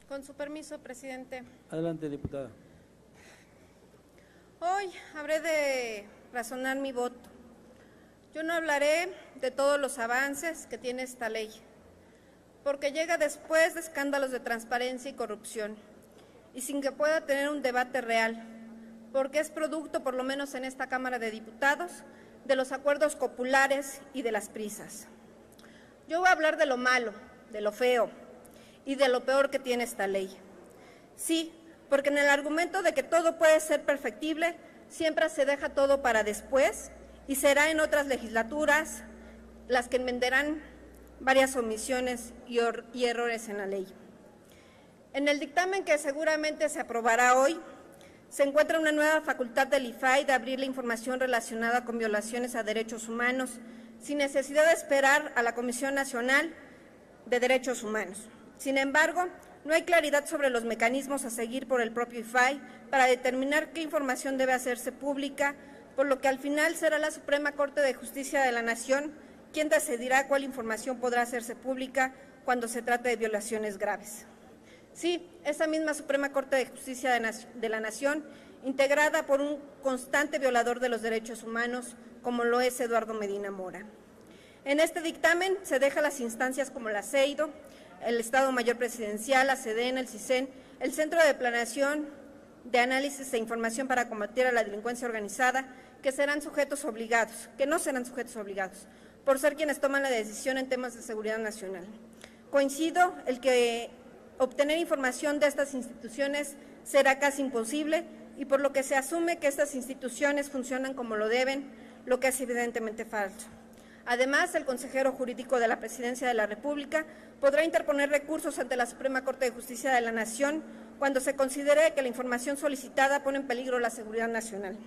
Con su permiso, presidente. Adelante, diputada. Hoy habré de razonar mi voto. Yo no hablaré de todos los avances que tiene esta ley, porque llega después de escándalos de transparencia y corrupción, y sin que pueda tener un debate real, porque es producto, por lo menos en esta Cámara de Diputados, de los acuerdos copulares y de las prisas. Yo voy a hablar de lo malo, de lo feo y de lo peor que tiene esta ley. Sí, porque en el argumento de que todo puede ser perfectible, siempre se deja todo para después y será en otras legislaturas las que enmendarán varias omisiones y errores en la ley. En el dictamen que seguramente se aprobará hoy, se encuentra una nueva facultad del IFAI de abrir la información relacionada con violaciones a derechos humanos, sin necesidad de esperar a la Comisión Nacional de Derechos Humanos. Sin embargo, no hay claridad sobre los mecanismos a seguir por el propio IFAI para determinar qué información debe hacerse pública, por lo que al final será la Suprema Corte de Justicia de la Nación quien decidirá cuál información podrá hacerse pública cuando se trate de violaciones graves. Sí, esa misma Suprema Corte de Justicia de la Nación, integrada por un constante violador de los derechos humanos, como lo es Eduardo Medina Mora. En este dictamen se deja las instancias como la CEIDO, el Estado Mayor Presidencial, la SEDEN, el CISEN, el Centro de Planeación de Análisis e Información para Combatir a la Delincuencia Organizada, que serán sujetos obligados, que no serán sujetos obligados, por ser quienes toman la decisión en temas de seguridad nacional. Coincido en que obtener información de estas instituciones será casi imposible y por lo que se asume que estas instituciones funcionan como lo deben, lo que es evidentemente falso. Además, el consejero jurídico de la Presidencia de la República podrá interponer recursos ante la Suprema Corte de Justicia de la Nación cuando se considere que la información solicitada pone en peligro la seguridad nacional.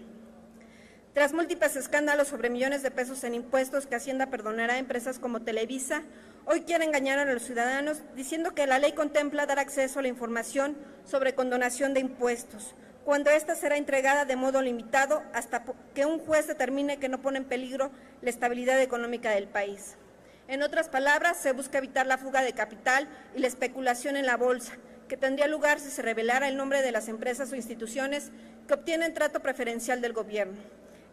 Tras múltiples escándalos sobre millones de pesos en impuestos que Hacienda perdonará a empresas como Televisa, hoy quiere engañar a los ciudadanos diciendo que la ley contempla dar acceso a la información sobre condonación de impuestos, cuando ésta será entregada de modo limitado hasta que un juez determine que no pone en peligro la estabilidad económica del país. En otras palabras, se busca evitar la fuga de capital y la especulación en la bolsa, que tendría lugar si se revelara el nombre de las empresas o instituciones que obtienen trato preferencial del gobierno.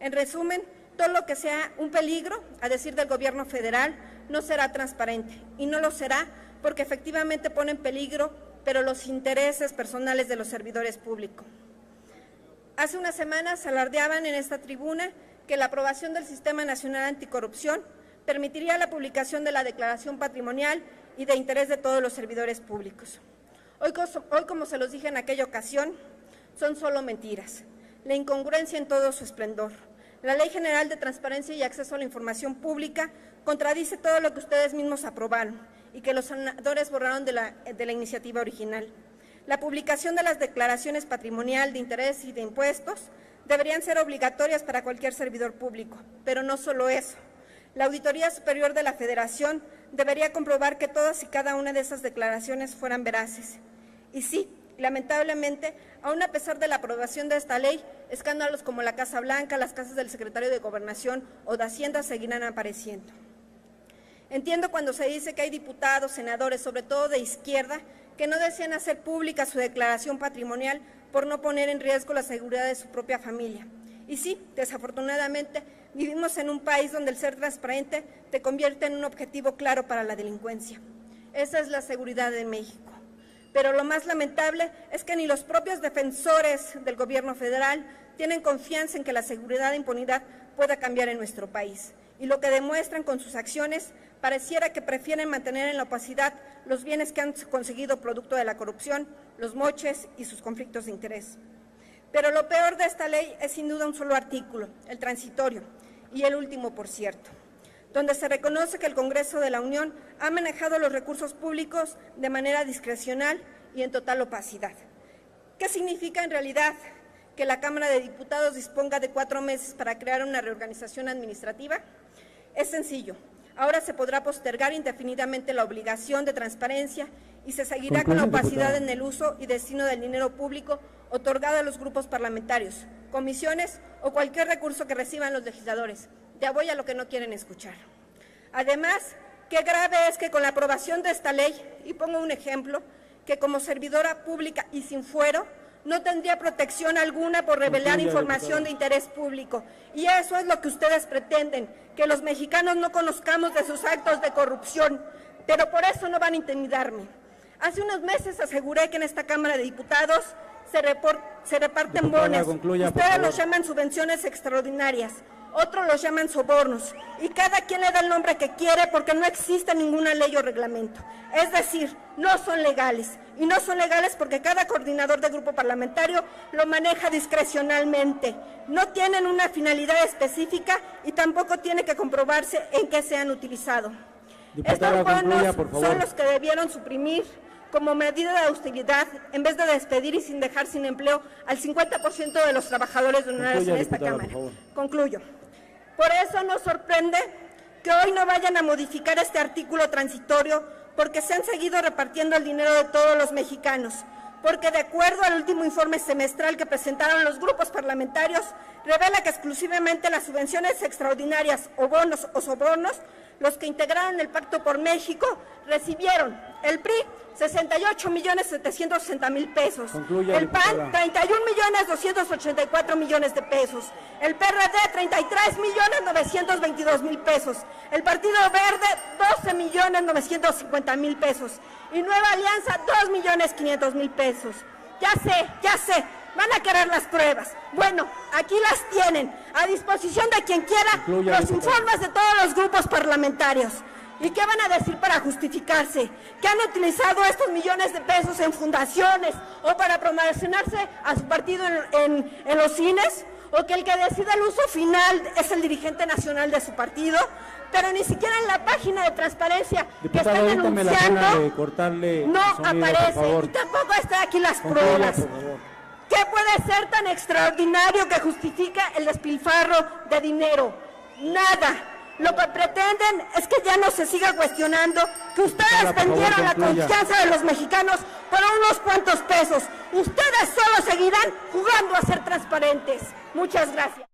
En resumen, todo lo que sea un peligro, a decir del gobierno federal, no será transparente, y no lo será porque efectivamente pone en peligro, pero los intereses personales de los servidores públicos. Hace unas semanas alardeaban en esta tribuna que la aprobación del Sistema Nacional Anticorrupción permitiría la publicación de la declaración patrimonial y de interés de todos los servidores públicos. Hoy, como se los dije en aquella ocasión, son solo mentiras, la incongruencia en todo su esplendor. La Ley General de Transparencia y Acceso a la Información Pública contradice todo lo que ustedes mismos aprobaron y que los senadores borraron de la iniciativa original. La publicación de las declaraciones patrimonial, de interés y de impuestos deberían ser obligatorias para cualquier servidor público, pero no solo eso. La Auditoría Superior de la Federación debería comprobar que todas y cada una de esas declaraciones fueran veraces. Y sí, lamentablemente, aún a pesar de la aprobación de esta ley, escándalos como la Casa Blanca, las casas del secretario de Gobernación o de Hacienda seguirán apareciendo. Entiendo cuando se dice que hay diputados, senadores, sobre todo de izquierda, que no desean hacer pública su declaración patrimonial por no poner en riesgo la seguridad de su propia familia. Y sí, desafortunadamente, vivimos en un país donde el ser transparente te convierte en un objetivo claro para la delincuencia. Esa es la seguridad de México. Pero lo más lamentable es que ni los propios defensores del gobierno federal tienen confianza en que la seguridad e impunidad pueda cambiar en nuestro país. Y lo que demuestran con sus acciones pareciera que prefieren mantener en la opacidad los bienes que han conseguido producto de la corrupción, los moches y sus conflictos de interés. Pero lo peor de esta ley es sin duda un solo artículo, el transitorio, y el último, por cierto, donde se reconoce que el Congreso de la Unión ha manejado los recursos públicos de manera discrecional y en total opacidad. ¿Qué significa en realidad que la Cámara de Diputados disponga de 4 meses para crear una reorganización administrativa? Es sencillo. Ahora se podrá postergar indefinidamente la obligación de transparencia y se seguirá con la opacidad en el uso y destino del dinero público otorgado a los grupos parlamentarios, comisiones o cualquier recurso que reciban los legisladores. Ya voy a lo que no quieren escuchar. Además, qué grave es que con la aprobación de esta ley, y pongo un ejemplo, que como servidora pública y sin fuero no tendría protección alguna por revelar información de interés público. Y eso es lo que ustedes pretenden, que los mexicanos no conozcamos de sus actos de corrupción, pero por eso no van a intimidarme. Hace unos meses aseguré que en esta Cámara de Diputados se reparten bonos. Ustedes los llaman subvenciones extraordinarias, otros los llaman sobornos, y cada quien le da el nombre que quiere porque no existe ninguna ley o reglamento. Es decir, no son legales, y no son legales porque cada coordinador de grupo parlamentario lo maneja discrecionalmente. No tienen una finalidad específica y tampoco tiene que comprobarse en qué se han utilizado. Estos bonos son los que debieron suprimir como medida de austeridad, en vez de despedir y sin dejar sin empleo al 50% de los trabajadores honorarios en esta Cámara. Concluyo. Por eso nos sorprende que hoy no vayan a modificar este artículo transitorio, porque se han seguido repartiendo el dinero de todos los mexicanos, porque de acuerdo al último informe semestral que presentaron los grupos parlamentarios, revela que exclusivamente las subvenciones extraordinarias o bonos o sobornos, los que integraron el Pacto por México, recibieron el PRI 68.760.000 pesos, el PAN 31.284.000.000 de pesos, el PRD 33.922.000 pesos, el Partido Verde 12.950.000 pesos y Nueva Alianza 2.500.000 pesos. Ya sé, van a querer las pruebas. Bueno, aquí las tienen, a disposición de quien quiera, los informes de todos los grupos parlamentarios. ¿Y qué van a decir para justificarse? ¿Que han utilizado estos millones de pesos en fundaciones o para promocionarse a su partido en los cines? ¿O que el que decide el uso final es el dirigente nacional de su partido? Pero ni siquiera en la página de transparencia que están denunciando no aparece, y tampoco están aquí las pruebas. ¿Qué puede ser tan extraordinario que justifica el despilfarro de dinero? Nada. Lo que pretenden es que ya no se siga cuestionando que ustedes vendieron la confianza de los mexicanos por unos cuantos pesos. Ustedes solo seguirán jugando a ser transparentes. Muchas gracias.